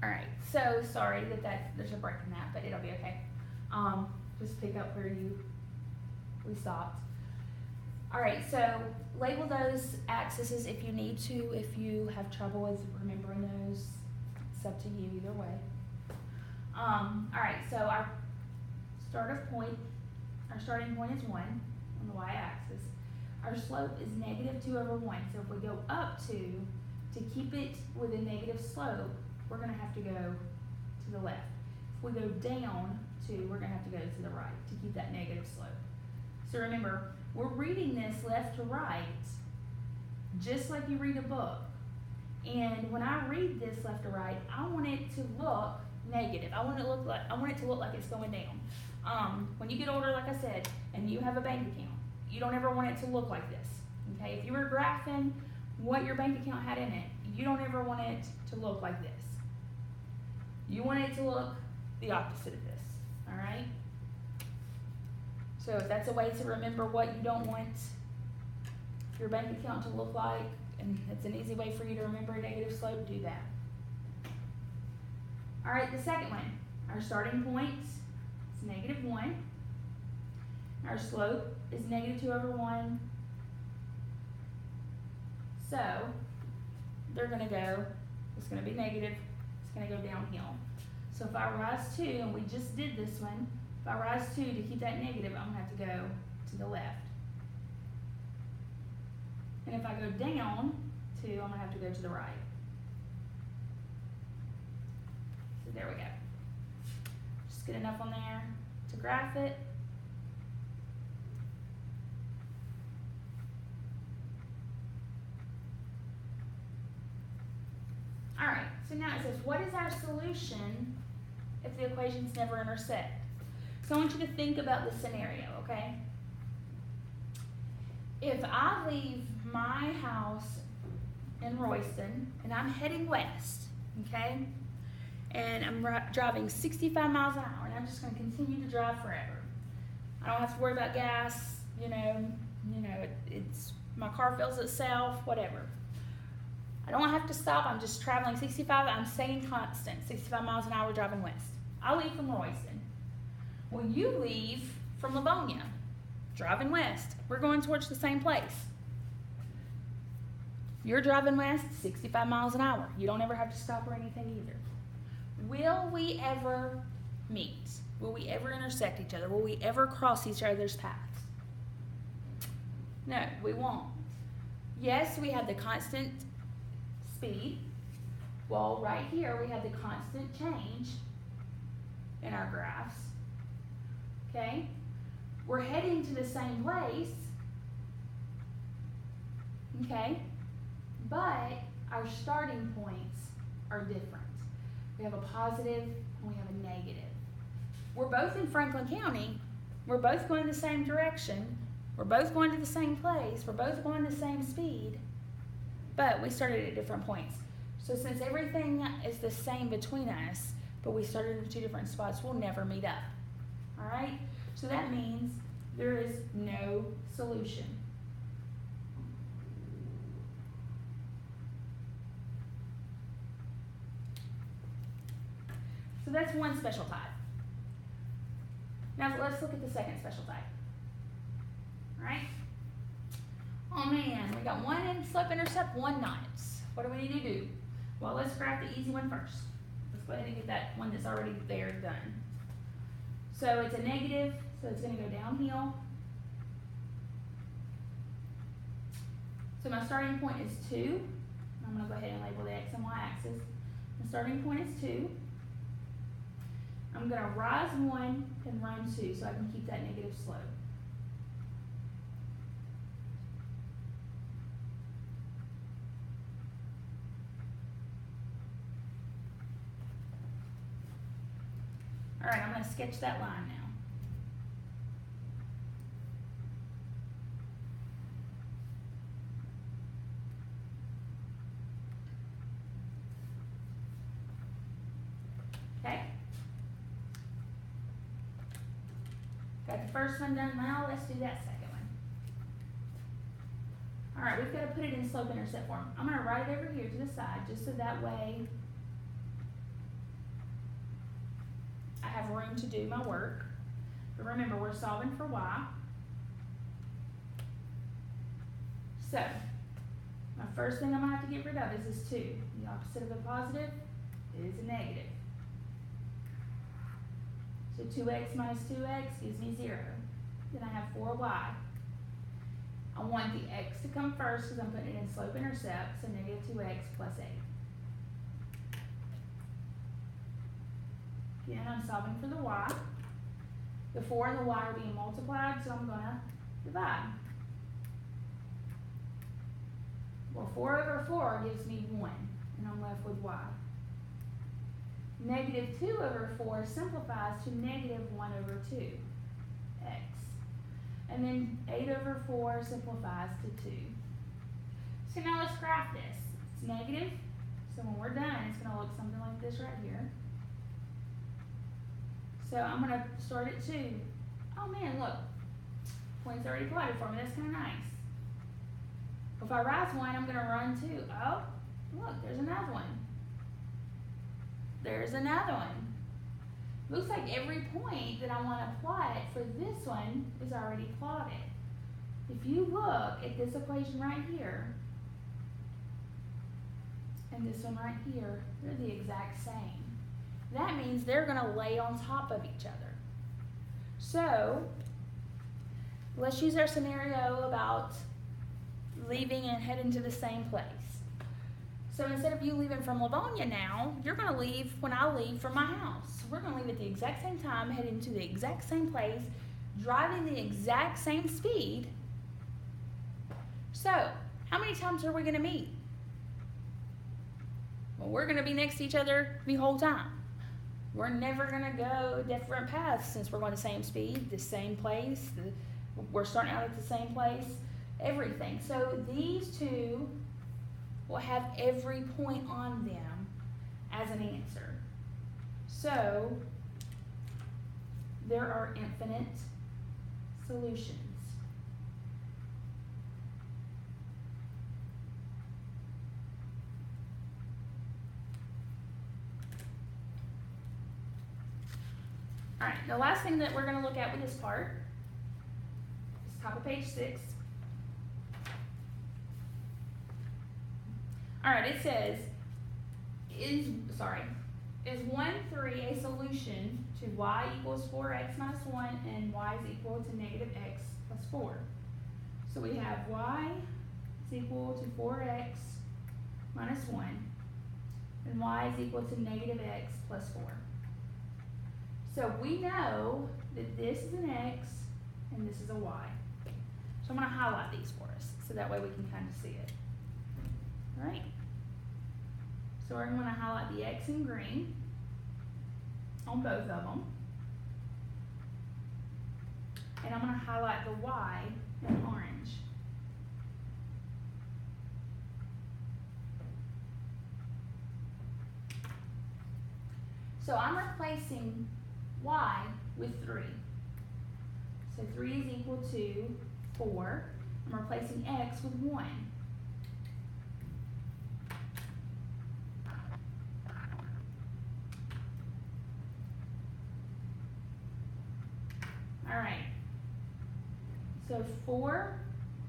All right, so sorry that there's a break in that, but it'll be okay. Just pick up where we stopped. All right, so label those axes if you need to. If you have trouble with remembering those, it's up to you either way. All right, so our starting point is 1 on the y-axis. Our slope is -2/1. So if we go up to keep it with a negative slope, we're going to have to go to the left. If we go down 2, we're going to have to go to the right to keep that negative slope. So remember, we're reading this left to right, just like you read a book. And when I read this left to right, I want it to look negative. I want it to look like it's going down. When you get older, like I said, and you have a bank account, you don't ever want it to look like this. Okay? If you were graphing what your bank account had in it, you don't ever want it to look like this. You want it to look the opposite of this. All right? So if that's a way to remember what you don't want your bank account to look like, and it's an easy way for you to remember a negative slope, do that. All right, the second one, our starting point is -1. Our slope is -2/1. So they're going to go, it's going to be negative, it's going to go downhill. So if I rise 2, and we just did this one, if I rise 2 to keep that negative, I'm going to have to go to the left. And if I go down 2, I'm going to have to go to the right. So there we go. Just good enough on there to graph it. All right, so now it says, what is our solution if the equations never intersect? So I want you to think about this scenario, okay? If I leave my house in Royston and I'm heading west, okay? And I'm driving 65 miles an hour, and I'm just going to continue to drive forever. I don't have to worry about gas, it's my car fills itself, whatever. I don't have to stop. I'm just traveling 65. I'm staying constant, 65 miles an hour driving west. I leave from Royston. Well, you leave from Livonia, driving west. We're going towards the same place. You're driving west, 65 miles an hour. You don't ever have to stop or anything either. Will we ever meet? Will we ever intersect each other? Will we ever cross each other's paths? No, we won't. Yes, we have the constant speed. Well, right here we have the constant change in our graphs. Okay? We're heading to the same place. Okay? But our starting points are different. We have a positive and we have a negative. We're both in Franklin County. We're both going the same direction. We're both going to the same place. We're both going the same speed. But we started at different points. So since everything is the same between us, but we started in 2 different spots, we'll never meet up. All right? So that means there is no solution. So that's one special type. Now let's look at the second special type. All right? Oh man, we got 1 in slope intercept, 1 not. What do we need to do? Well, let's graph the easy one first. Let's go ahead and get that one that's already there done. So it's a negative, so it's going to go downhill. So my starting point is 2. I'm going to go ahead and label the x and y axis. The starting point is 2. I'm going to rise 1 and run 2 so I can keep that negative slope. All right, I'm going to sketch that line now. Okay. Got the first one done. Now let's do that second one. All right, we've got to put it in slope intercept form. I'm going to write it over here to the side just so that way room to do my work. But remember, we're solving for y. So, my first thing I'm going to have to get rid of is this 2. The opposite of a positive is a negative. So 2x minus 2x gives me 0. Then I have 4y. I want the x to come first because I'm putting it in slope-intercept, so negative 2x plus 8. Again, I'm solving for the y. The 4 and the y are being multiplied, so I'm going to divide. Well, 4 over 4 gives me 1, and I'm left with y. Negative 2 over 4 simplifies to negative 1 over 2, x. And then 8 over 4 simplifies to 2. So now let's graph this. It's negative, so when we're done, it's going to look something like this right here. So I'm going to start at 2. Oh man, look, point's already plotted for me. That's kind of nice. If I rise 1, I'm going to run 2. Oh, look, there's another one. There's another one. Looks like every point that I want to plot for this one is already plotted. If you look at this equation right here, and this one right here, they're the exact same. That means they're going to lay on top of each other. So, let's use our scenario about leaving and heading to the same place. So instead of you leaving from Livonia now, you're going to leave when I leave from my house. We're going to leave at the exact same time, heading to the exact same place, driving the exact same speed. So, how many times are we going to meet? Well, we're going to be next to each other the whole time. We're never going to go different paths since we're going the same speed, the same place. We're starting out at the same place, everything. So these two will have every point on them as an answer. So there are infinite solutions. All right, the last thing that we're going to look at with this part is top of page 6. All right, it says, is 1, 3 a solution to y equals 4x minus 1 and y is equal to negative x plus 4? So we have y is equal to 4x minus 1 and y is equal to negative x plus 4. So we know that this is an x and this is a y. So I'm going to highlight these for us so that way we can kind of see it. All right? So we're going to highlight the x in green on both of them. And I'm going to highlight the y in orange. So I'm replacing y with 3. So 3 is equal to 4. I'm replacing x with 1. All right. So 4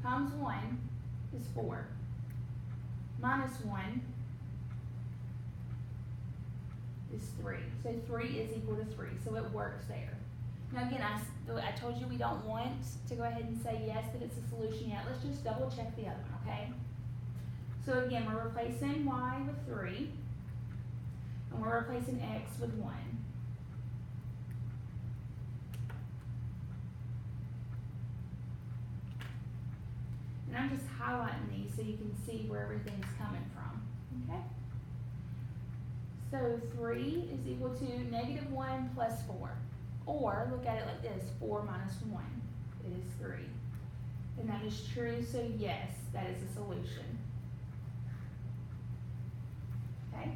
times 1 is 4. Minus 1 is 3. So 3 is equal to 3. So it works there. Now again, I told you we don't want to go ahead and say yes that it's a solution yet. Let's just double check the other one, okay? So again, we're replacing y with 3. And we're replacing x with 1. And I'm just highlighting these so you can see where everything's coming from, okay? So 3 is equal to negative 1 plus 4. Or, look at it like this, 4 minus 1 is 3. And that is true, so yes, that is a solution. Okay?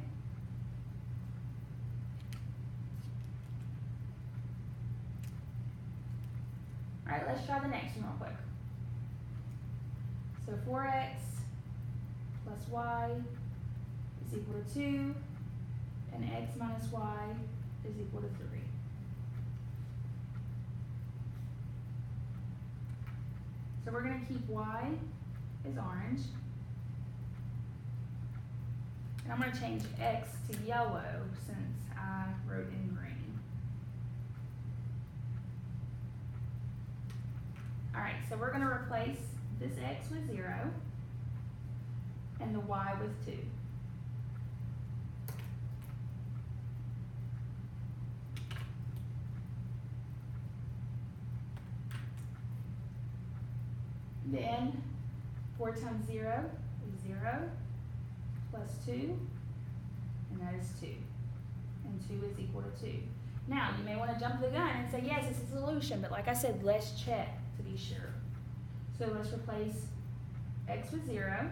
All right, let's try the next one real quick. So 4x plus y is equal to 2, and x minus y is equal to 3. So we're gonna keep y as orange. And I'm gonna change x to yellow since I wrote in green. Alright, so we're gonna replace this x with 0 and the y with 2. Then 4 times 0 is 0 plus 2, and that is 2. And 2 is equal to 2. Now, you may want to jump the gun and say, yes, it's a solution, but like I said, let's check to be sure. So let's replace x with 0,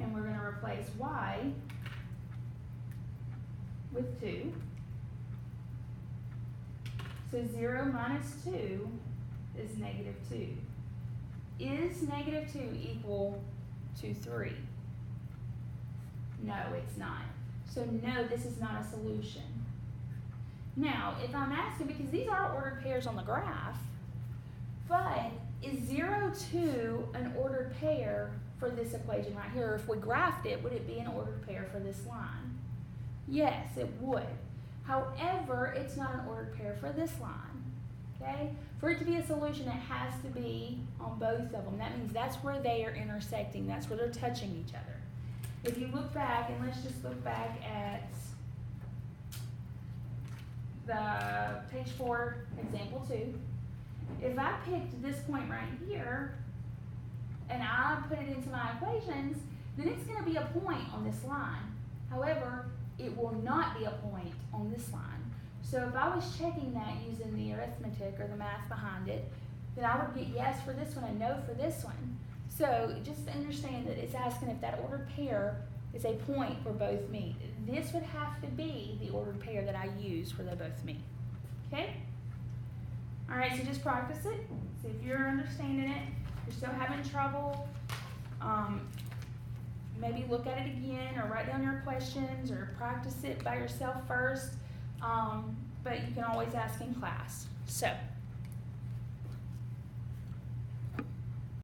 and we're going to replace y with 2. So 0 minus 2 is negative 2. Is negative 2 equal to 3? No, it's not. So no, this is not a solution. Now, if I'm asking, because these are ordered pairs on the graph, but is 0, 2 an ordered pair for this equation right here? Or if we graphed it, would it be an ordered pair for this line? Yes, it would. However, it's not an ordered pair for this line. Okay? For it to be a solution, it has to be on both of them. That means that's where they are intersecting. That's where they're touching each other. If you look back, and let's just look back at the page 4, example 2. If I picked this point right here, and I put it into my equations, then it's going to be a point on this line. However, it will not be a point on this line. So if I was checking that using the arithmetic or the math behind it, then I would get yes for this one and no for this one. So just understand that it's asking if that ordered pair is a point where both meet. This would have to be the ordered pair that I use where they both meet. Okay? All right, so just practice it. See if you're understanding it. If you're still having trouble, maybe look at it again or write down your questions or practice it by yourself first. But you can always ask in class. So